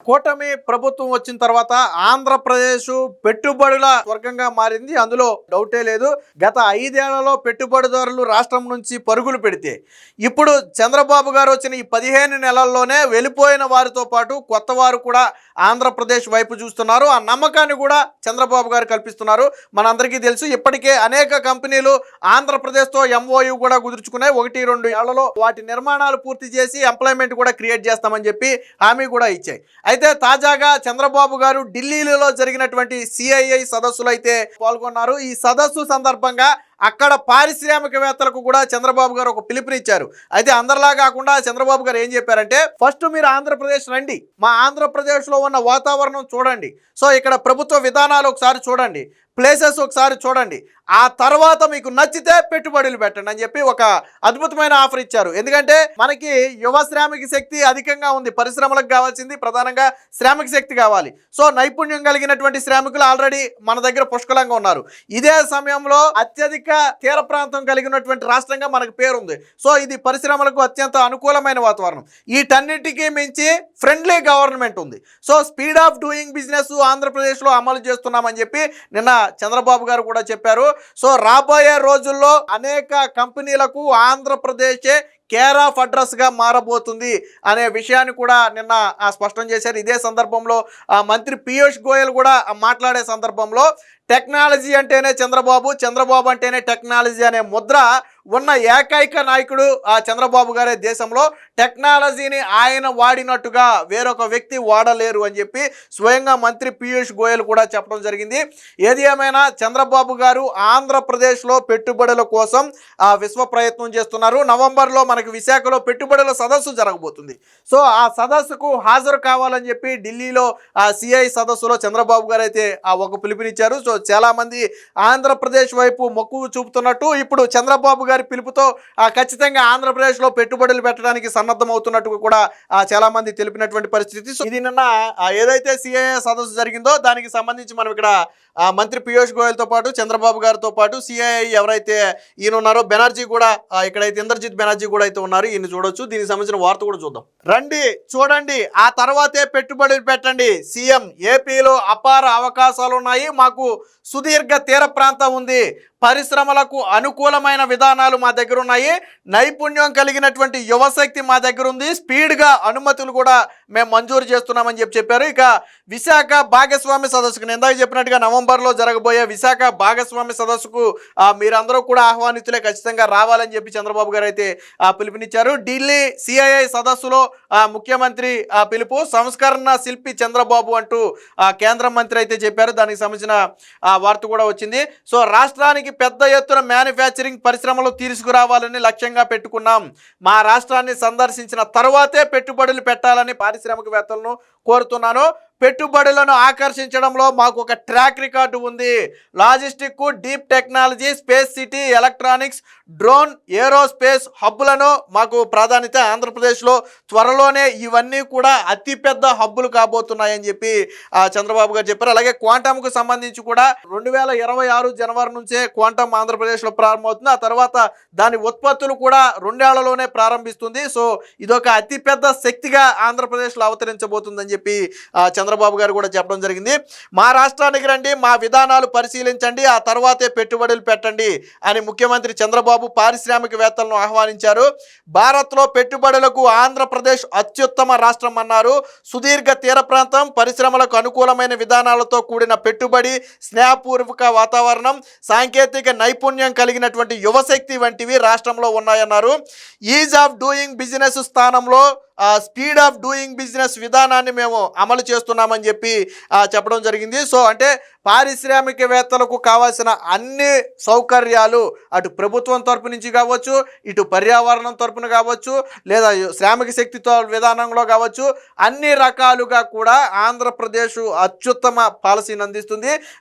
కూటమి ప్రభుత్వం వచ్చిన తర్వాత ఆంధ్రప్రదేశ్ పెట్టుబడుల స్వర్గంగా మారింది. అందులో డౌటే లేదు. గత 5 ఏళ్లలో పెట్టుబడిదారులు రాష్ట్రం నుంచి పరుగులు పెడితే ఇప్పుడు చంద్రబాబు గారు వచ్చిన ఈ 15 నెలల్లోనే వెళ్ళిపోయిన వారితో పాటు కొత్త వారు కూడా ఆంధ్రప్రదేశ్ వైపు చూస్తున్నారు. ఆ నమ్మకాన్ని కూడా చంద్రబాబు గారు కల్పిస్తున్నారు. మనందరికీ తెలుసు, ఇప్పటికే అనేక కంపెనీలు ఆంధ్రప్రదేశ్తో ఎంఓయూ కూడా కుదుర్చుకున్నాయి. 1-2 ఏళ్లలో వాటి నిర్మాణాలు పూర్తి చేసి ఎంప్లాయ్మెంట్ కూడా క్రియేట్ చేస్తామని చెప్పి హామీ కూడా ఇచ్చాయి. అయితే తాజాగా చంద్రబాబు గారు ఢిల్లీలో జరిగినటువంటి సిఐఐ సదస్సులో అయితే పాల్గొన్నారు. ఈ సదస్సు సందర్భంగా అక్కడ పారిశ్రామికవేత్తలకు కూడా చంద్రబాబు గారు ఒక పిలుపునిచ్చారు. అయితే అందరిలా కాకుండా చంద్రబాబు గారు ఏం చెప్పారంటే, ఫస్ట్ మీరు ఆంధ్రప్రదేశ్ రండి, మా ఆంధ్రప్రదేశ్లో ఉన్న వాతావరణం చూడండి, సో ఇక్కడ ప్రభుత్వ విధానాలు ఒకసారి చూడండి, ప్లేసెస్ ఒకసారి చూడండి, ఆ తర్వాత మీకు నచ్చితే పెట్టుబడులు పెట్టండి అని చెప్పి ఒక అద్భుతమైన ఆఫర్ ఇచ్చారు. ఎందుకంటే మనకి యువ శ్రామిక శక్తి అధికంగా ఉంది. పరిశ్రమలకు కావాల్సింది ప్రధానంగా శ్రామిక శక్తి కావాలి. సో నైపుణ్యం కలిగినటువంటి శ్రామికులు ఆల్రెడీ మన దగ్గర పుష్కలంగా ఉన్నారు. ఇదే సమయంలో అత్యధిక తీర ప్రాంతం కలిగినటువంటి రాష్ట్రంగా మనకు పేరుంది. సో ఇది పరిశ్రమలకు అత్యంత అనుకూలమైన వాతావరణం. వీటన్నిటికీ మించి ఫ్రెండ్లీ గవర్నమెంట్ ఉంది. So speed of doing business ఆంధ్రప్రదేశ్లో అమలు చేస్తున్నామని చెప్పి నిన్న చంద్రబాబు గారు కూడా చెప్పారు. సో రాబోయే రోజుల్లో అనేక కంపెనీలకు ఆంధ్రప్రదేశే కేర్ ఆఫ్ అడ్రస్గా మారబోతుంది అనే విషయాన్ని కూడా నిన్న స్పష్టం చేశారు. ఇదే సందర్భంలో మంత్రి పీయూష్ గోయల్ కూడా మాట్లాడే సందర్భంలో టెక్నాలజీ అంటేనే చంద్రబాబు, చంద్రబాబు అంటేనే టెక్నాలజీ అనే ముద్ర ఉన్న ఏకైక నాయకుడు చంద్రబాబు గారే. దేశంలో టెక్నాలజీని ఆయన వాడినట్టుగా వేరొక వ్యక్తి వాడలేరు అని చెప్పి స్వయంగా మంత్రి పీయూష్ గోయల్ కూడా చెప్పడం జరిగింది. ఏది ఏమైనా చంద్రబాబు గారు ఆంధ్రప్రదేశ్లో పెట్టుబడుల కోసం విశ్వ ప్రయత్నం చేస్తున్నారు. నవంబర్లో మనకి విశాఖలో పెట్టుబడుల సదస్సు జరగబోతుంది. సో ఆ సదస్సుకు హాజరు కావాలని చెప్పి ఢిల్లీలో సిఐ సదస్సులో చంద్రబాబు గారు అయితే ఒక పిలుపునిచ్చారు. సో చాలామంది ఆంధ్రప్రదేశ్ వైపు మొక్కు చూపుతున్నట్టు ఇప్పుడు చంద్రబాబు గారి పిలుపుతో ఖచ్చితంగా ఆంధ్రప్రదేశ్లో పెట్టుబడులు పెట్టడానికి సన్నద్ధమవుతున్నట్టు కూడా చాలామంది తెలిపినటువంటి పరిస్థితి. సో ఇది నిన్న ఏదైతే సిఐఏ సదస్సు జరిగిందో దానికి సంబంధించి మనం ఇక్కడ మంత్రి పీయూష్ గోయల్తో పాటు చంద్రబాబు గారితో పాటు సిఐఐ ఎవరైతే ఈయన ఉన్నారో బెనర్జీ కూడా ఇక్కడైతే ఇంద్రజిత్ బెనర్జీ కూడా అయితే ఉన్నారు. ఈయన చూడొచ్చు. దీనికి సంబంధించిన వార్త కూడా చూద్దాం. రండి చూడండి, ఆ తర్వాతే పెట్టుబడులు పెట్టండి. సీఎం, ఏపీలో అపార అవకాశాలు ఉన్నాయి, మాకు సుదీర్ఘ తీర ప్రాంతం ఉంది, పరిశ్రమలకు అనుకూలమైన విధానాలు మా దగ్గర ఉన్నాయి, నైపుణ్యం కలిగినటువంటి యువశక్తి మా దగ్గర ఉంది, స్పీడ్గా అనుమతులు కూడా మేము మంజూరు చేస్తున్నామని చెప్పారు. ఇక విశాఖ భాగస్వామి సదస్సుకు నేను ఇందాక చెప్పినట్టుగా నవంబర్లో జరగబోయే విశాఖ భాగస్వామి సదస్సుకు మీరందరూ కూడా ఆహ్వానితులే, ఖచ్చితంగా రావాలని చెప్పి చంద్రబాబు గారు అయితే పిలుపునిచ్చారు. ఢిల్లీ సిఐఐ సదస్సులో ముఖ్యమంత్రి పిలుపు, సంస్కరణ శిల్పి చంద్రబాబు అంటూ కేంద్ర మంత్రి అయితే చెప్పారు. దానికి సంబంధించిన వార్త కూడా వచ్చింది. సో రాష్ట్రానికి పెద్ద ఎత్తున మ్యానుఫ్యాక్చరింగ్ పరిశ్రమలు తీసుకురావాలని లక్ష్యంగా పెట్టుకున్నాం, మా రాష్ట్రాన్ని సందర్శించిన తర్వాతే పెట్టుబడులు పెట్టాలని పారిశ్రామికవేత్తలను కోరుతున్నాను, పెట్టుబడులను ఆకర్షించడంలో మాకు ఒక ట్రాక్ రికార్డు ఉంది, logistic, deep technology, space city, electronics, drone, aerospace హబ్బులను మాకు ప్రాధాన్యత. ఆంధ్రప్రదేశ్లో త్వరలోనే ఇవన్నీ కూడా అతిపెద్ద హబ్బులు కాబోతున్నాయని చెప్పి చంద్రబాబు గారు చెప్పారు. అలాగే క్వాంటమ్కు సంబంధించి కూడా 2026 జనవరి నుంచే క్వాంటమ్ ఆంధ్రప్రదేశ్లో ప్రారంభమవుతుంది. ఆ తర్వాత దాని ఉత్పత్తులు కూడా 2 ఏళ్లలోనే ప్రారంభిస్తుంది. సో ఇదొక అతిపెద్ద శక్తిగా ఆంధ్రప్రదేశ్లో అవతరించబోతుందని చెప్పి చంద్రబాబు గారు కూడా చెప్పడం జరిగింది. మా రాష్ట్రానికి రండి, మా విధానాలు పరిశీలించండి, ఆ తర్వాతే పెట్టుబడులు పెట్టండి అని ముఖ్యమంత్రి చంద్రబాబు పారిశ్రామికవేత్తలను ఆహ్వానించారు. భారత్లో పెట్టుబడులకు ఆంధ్రప్రదేశ్ అత్యుత్తమ రాష్ట్రం అన్నారు. సుదీర్ఘ తీర ప్రాంతం, పరిశ్రమలకు అనుకూలమైన విధానాలతో కూడిన పెట్టుబడి, స్నేహపూర్వక వాతావరణం, సాంకేతిక నైపుణ్యం కలిగినటువంటి యువశక్తి వంటివి రాష్ట్రంలో ఉన్నాయన్నారు. ఈజ్ ఆఫ్ డూయింగ్ బిజినెస్ స్థానంలో స్పీడ్ ఆఫ్ డూయింగ్ బిజినెస్ విధానాన్ని మేము అమలు చేస్తున్నామని చెప్పి చెప్పడం జరిగింది. సో అంటే పారిశ్రామికవేత్తలకు కావాల్సిన అన్ని సౌకర్యాలు అటు ప్రభుత్వం తరపు నుంచి కావచ్చు, ఇటు పర్యావరణం తరపున కావచ్చు, లేదా శ్రామిక శక్తితో విధానంలో కావచ్చు, అన్ని రకాలుగా కూడా ఆంధ్రప్రదేశ్ అత్యుత్తమ పాలసీని అందిస్తుంది.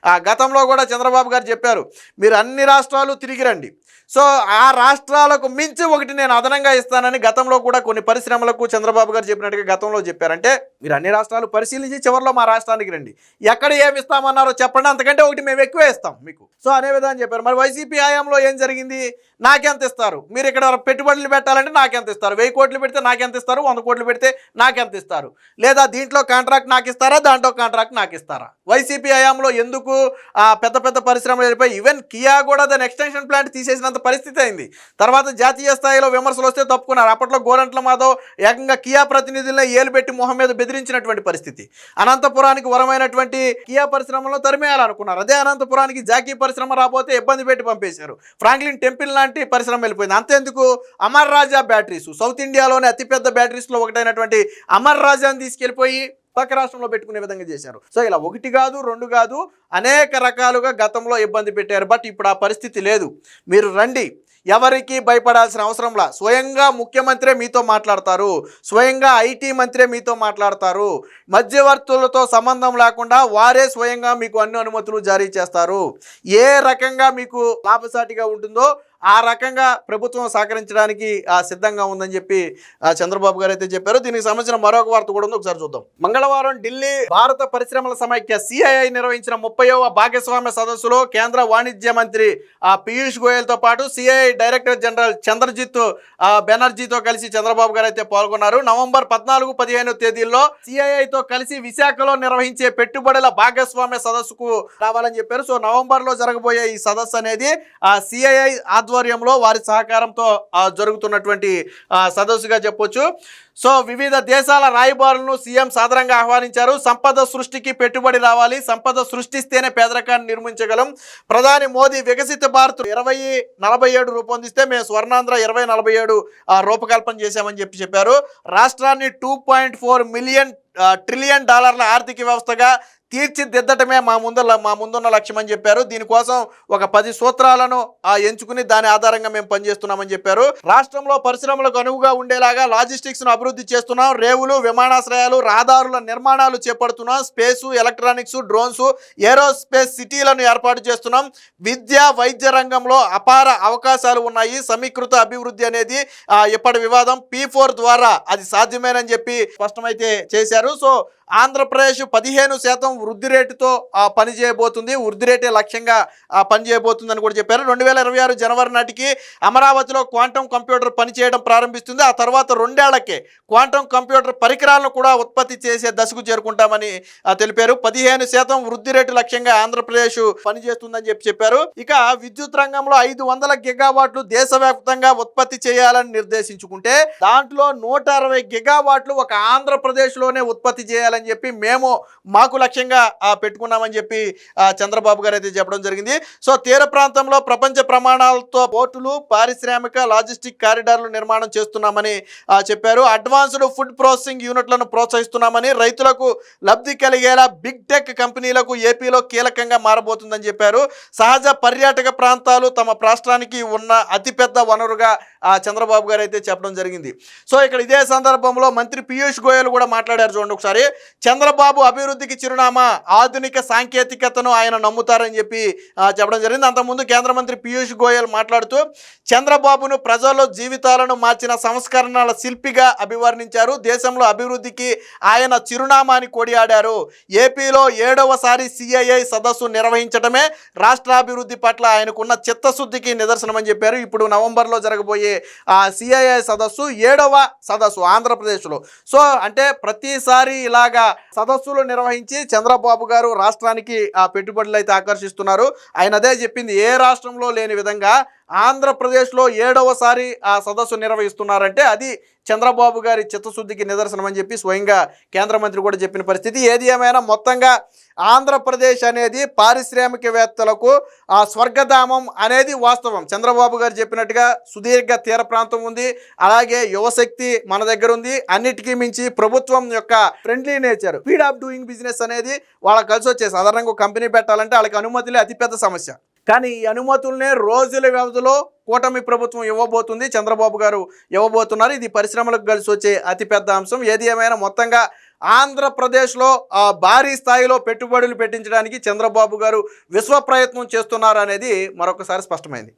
గతంలో కూడా చంద్రబాబు గారు చెప్పారు, మీరు అన్ని రాష్ట్రాలు తిరిగి రండి, సో ఆ రాష్ట్రాలకు మించి ఒకటి నేను అదనంగా ఇస్తానని గతంలో కూడా కొన్ని పరిశ్రమలకు చంద్రబాబు గారు చెప్పినట్టుగా గతంలో చెప్పారంటే మీరు అన్ని రాష్ట్రాలు పరిశీలించి చివరిలో మా రాష్ట్రానికి రండి, ఎక్కడ ఏమి ఇస్తామన్నారో చెప్పండి, అంతకంటే ఒకటి మేము ఎక్కువే ఇస్తాం మీకు. సో అనే విధానం చెప్పారు. మరి వైసీపీ హయాంలో ఏం జరిగింది? నాకెంత ఇస్తారు, మీరు ఇక్కడ పెట్టుబడులు పెట్టాలంటే నాకెంత ఇస్తారు, 1000 కోట్లు పెడితే నాకెంత ఇస్తారు, 100 కోట్లు పెడితే నాకెంత ఇస్తారు, లేదా దీంట్లో కాంట్రాక్ట్ నాకు ఇస్తారా, దాంట్లో కాంట్రాక్ట్ నాకు ఇస్తారా? వైసీపీ హయాంలో ఎందుకు పెద్ద పెద్ద పరిశ్రమలు వెళ్ళిపోయి ఈవెన్ కియా కూడా దాని ఎక్స్టెన్షన్ ప్లాంట్ తీసేసినంత పరిస్థితి అయింది. తర్వాత జాతీయ స్థాయిలో విమర్శలు వస్తే తప్పుకున్నారు. అప్పట్లో గోరంట్ల మాధవ్ ఏకంగా కియా ప్రతినిధులను ఏలు పెట్టి మొహం మీద బెదిరించినటువంటి పరిస్థితి. అనంతపురానికి వరమైనటువంటి కియా పరిశ్రమలో తరిమేయాలనుకున్నారు. అదే అనంతపురానికి జాకీ పరిశ్రమ రాబోతే ఇబ్బంది పెట్టి పంపేశారు. ఫ్రాంక్లిన్ టెంపిల్ లాంటి పరిశ్రమ వెళ్ళిపోయింది. అంతేందుకు అమర్ రాజా బ్యాటరీస్, సౌత్ ఇండియాలోనే అతిపెద్ద బ్యాటరీస్లో ఒకటైనటువంటి అమర్ రాజాని తీసుకెళ్ళిపోయి పక్క రాష్ట్రంలో పెట్టుకునే విధంగా చేశారు. సో ఇలా ఒకటి కాదు, రెండు కాదు, అనేక రకాలుగా గతంలో ఇబ్బంది పెట్టారు. బట్ ఇప్పుడు ఆ పరిస్థితి లేదు. మీరు రండి, ఎవరికి భయపడాల్సిన అవసరంలా. స్వయంగా ముఖ్యమంత్రే మీతో మాట్లాడతారు, స్వయంగా ఐటీ మంత్రే మీతో మాట్లాడతారు. మధ్యవర్తులతో సంబంధం లేకుండా వారే స్వయంగా మీకు అన్ని అనుమతులు జారీ చేస్తారు. ఏ రకంగా మీకు లాభసాటిగా ఉంటుందో ఆ రకంగా ప్రభుత్వం సహకరించడానికి సిద్ధంగా ఉందని చెప్పి చంద్రబాబు గారు అయితే చెప్పారు. దీనికి సంబంధించిన మరొక వార్త కూడా ఉంది, ఒకసారి చూద్దాం. మంగళవారం ఢిల్లీ భారత పరిశ్రమల సమైక్య సిఐఐ నిర్వహించిన 30వ భాగస్వామ్య సదస్సులో కేంద్ర వాణిజ్య మంత్రి పీయూష్ గోయల్తో పాటు సిఐఐ డైరెక్టర్ జనరల్ చంద్రజిత్ బెనర్జీతో కలిసి చంద్రబాబు గారు అయితే పాల్గొన్నారు. నవంబర్ 14, 15 తేదీల్లో సిఐఐతో కలిసి విశాఖలో నిర్వహించే పెట్టుబడుల భాగస్వామ్య సదస్సుకు రావాలని చెప్పారు. సో నవంబర్లో జరగబోయే ఈ సదస్సు అనేది సిఐఐ ఆధ్వర్యంలో వారి సహకారంతో జరుగుతున్నటువంటి సదస్సుగా చెప్పొచ్చు. సో వివిధ దేశాల రాయబారులను సీఎం సాదరంగా ఆహ్వానించారు. సంపద సృష్టికి పెట్టుబడి రావాలి, సంపద సృష్టిస్తేనే పేదరికాన్ని నిర్మించగలం. ప్రధాని మోదీ వికసిత భారత్ 2047 రూపొందిస్తే మేము స్వర్ణాంధ్ర 2047 రూపకల్పన చేశామని చెప్పారు. రాష్ట్రాన్ని $2.4 ట్రిలియన్ ఆర్థిక వ్యవస్థగా తీర్చిదిద్దటమే మా ముందున్న లక్ష్యం అని చెప్పారు. దీనికోసం ఒక 10 సూత్రాలను ఎంచుకుని దాని ఆధారంగా మేము పనిచేస్తున్నామని చెప్పారు. రాష్ట్రంలో పరిశ్రమలకు అనువుగా ఉండేలాగా లాజిస్టిక్స్ ను అభివృద్ధి చేస్తున్నాం. రేవులు, విమానాశ్రయాలు, రహదారుల నిర్మాణాలు చేపడుతున్నాం. స్పేసు, ఎలక్ట్రానిక్స్, డ్రోన్స్, ఏరోస్పేస్ సిటీలను ఏర్పాటు చేస్తున్నాం. విద్య, వైద్య రంగంలో అపార అవకాశాలు ఉన్నాయి. సమీకృత అభివృద్ధి అనేది ఇప్పటి వివాదం. P4 ద్వారా అది సాధ్యమేనని చెప్పి స్పష్టమైతే చేశారు. సో ఆంధ్రప్రదేశ్ 15% వృద్ధి రేటుతో పనిచేయబోతుంది, వృద్ధి రేటే లక్ష్యంగా పనిచేయబోతుందని కూడా చెప్పారు. 2026 జనవరి నాటికి అమరావతిలో క్వాంటమ్ కంప్యూటర్ పనిచేయడం ప్రారంభిస్తుంది. ఆ తర్వాత 2 ఏళ్లకే క్వాంటమ్ కంప్యూటర్ పరికరాలను కూడా ఉత్పత్తి చేసే దశకు చేరుకుంటామని తెలిపారు. 15% వృద్ధి రేటు లక్ష్యంగా ఆంధ్రప్రదేశ్ పనిచేస్తుందని చెప్పారు. ఇక విద్యుత్ రంగంలో 500 గిగావాట్లు దేశవ్యాప్తంగా ఉత్పత్తి చేయాలని నిర్దేశించుకుంటే దాంట్లో 160 గిగావాట్లు ఒక ఆంధ్రప్రదేశ్లోనే ఉత్పత్తి చేయాలని చెప్పి మేము మాకు లక్ష్యంగా పెట్టుకున్నామని చెప్పి చంద్రబాబు గారు అయితే చెప్పడం జరిగింది. సో తీర ప్రాంతంలో ప్రపంచ ప్రమాణాలతో పోర్టులు, పారిశ్రామిక లాజిస్టిక్ కారిడార్లు నిర్మాణం చేస్తున్నామని చెప్పారు. అడ్వాన్స్డ్ ఫుడ్ ప్రాసెసింగ్ యూనిట్లను ప్రోత్సహిస్తున్నామని, రైతులకు లబ్ధి కలిగేలా బిగ్ టెక్ కంపెనీలకు ఏపీలో కీలకంగా మారబోతుందని చెప్పారు. సహజ పర్యాటక ప్రాంతాలు తమ రాష్ట్రానికి ఉన్న అతిపెద్ద వనరుగా చంద్రబాబు గారు అయితే చెప్పడం జరిగింది. సో ఇక్కడ ఇదే సందర్భంలో మంత్రి పీయూష్ గోయల్ కూడా మాట్లాడారు. చూడండి ఒకసారి. చంద్రబాబు అభివృద్ధికి చిరునామా ఆధునిక సాంకేతికతను ఆయన నమ్ముతారని చెప్పి చెప్పడం జరిగింది. అంతకుముందు కేంద్ర మంత్రి పీయూష్ గోయల్ మాట్లాడుతూ చంద్రబాబును ప్రజల జీవితాలను మార్చిన సంస్కరణల శిల్పిగా అభివర్ణించారు. దేశంలో అభివృద్ధికి ఆయన చిరునామాని కొనియాడారు. ఏపీలో 7వసారి సిఐఐ సదస్సు నిర్వహించడమే రాష్ట్రాభివృద్ధి పట్ల ఆయనకున్న చిత్తశుద్ధికి నిదర్శనమని చెప్పారు. ఇప్పుడు నవంబర్లో జరగబోయే సిఐఐ సదస్సు 7వ సదస్సు ఆంధ్రప్రదేశ్లో. సో అంటే ప్రతిసారి ఇలాగా సదస్సులు నిర్వహించి చంద్రబాబు గారు రాష్ట్రానికి పెట్టుబడులు అయితే ఆకర్షిస్తున్నారు. ఆయన అదే చెప్పింది, ఏ రాష్ట్రంలో లేని విధంగా ఆంధ్రప్రదేశ్లో 7వసారి సదస్సు నిర్వహిస్తున్నారంటే అది చంద్రబాబు గారి చిత్తశుద్ధికి నిదర్శనం అని చెప్పి స్వయంగా కేంద్ర మంత్రి కూడా చెప్పిన పరిస్థితి. ఏది ఏమైనా మొత్తంగా ఆంధ్రప్రదేశ్ అనేది పారిశ్రామికవేత్తలకు స్వర్గధామం అనేది వాస్తవం. చంద్రబాబు గారు చెప్పినట్టుగా సుదీర్ఘ తీర ప్రాంతం ఉంది, అలాగే యువశక్తి మన దగ్గర ఉంది. అన్నిటికీ మించి ప్రభుత్వం యొక్క friendly nature, speed of doing business అనేది వాళ్ళకి కలిసి వచ్చే. సాధారణంగా కంపెనీ పెట్టాలంటే వాళ్ళకి అనుమతులే అతిపెద్ద సమస్య. కానీ ఈ అనుమతులనే రోజుల వ్యవధిలో కూటమి ప్రభుత్వం ఇవ్వబోతుంది, చంద్రబాబు గారు ఇవ్వబోతున్నారు. ఇది పరిశ్రమలకు కలిసి వచ్చే అతిపెద్ద అంశం. ఏది ఏమైనా మొత్తంగా ఆంధ్రప్రదేశ్లో భారీ స్థాయిలో పెట్టుబడులు పెట్టించడానికి చంద్రబాబు గారు విశ్వ ప్రయత్నం చేస్తున్నారు అనేది మరొకసారి స్పష్టమైంది.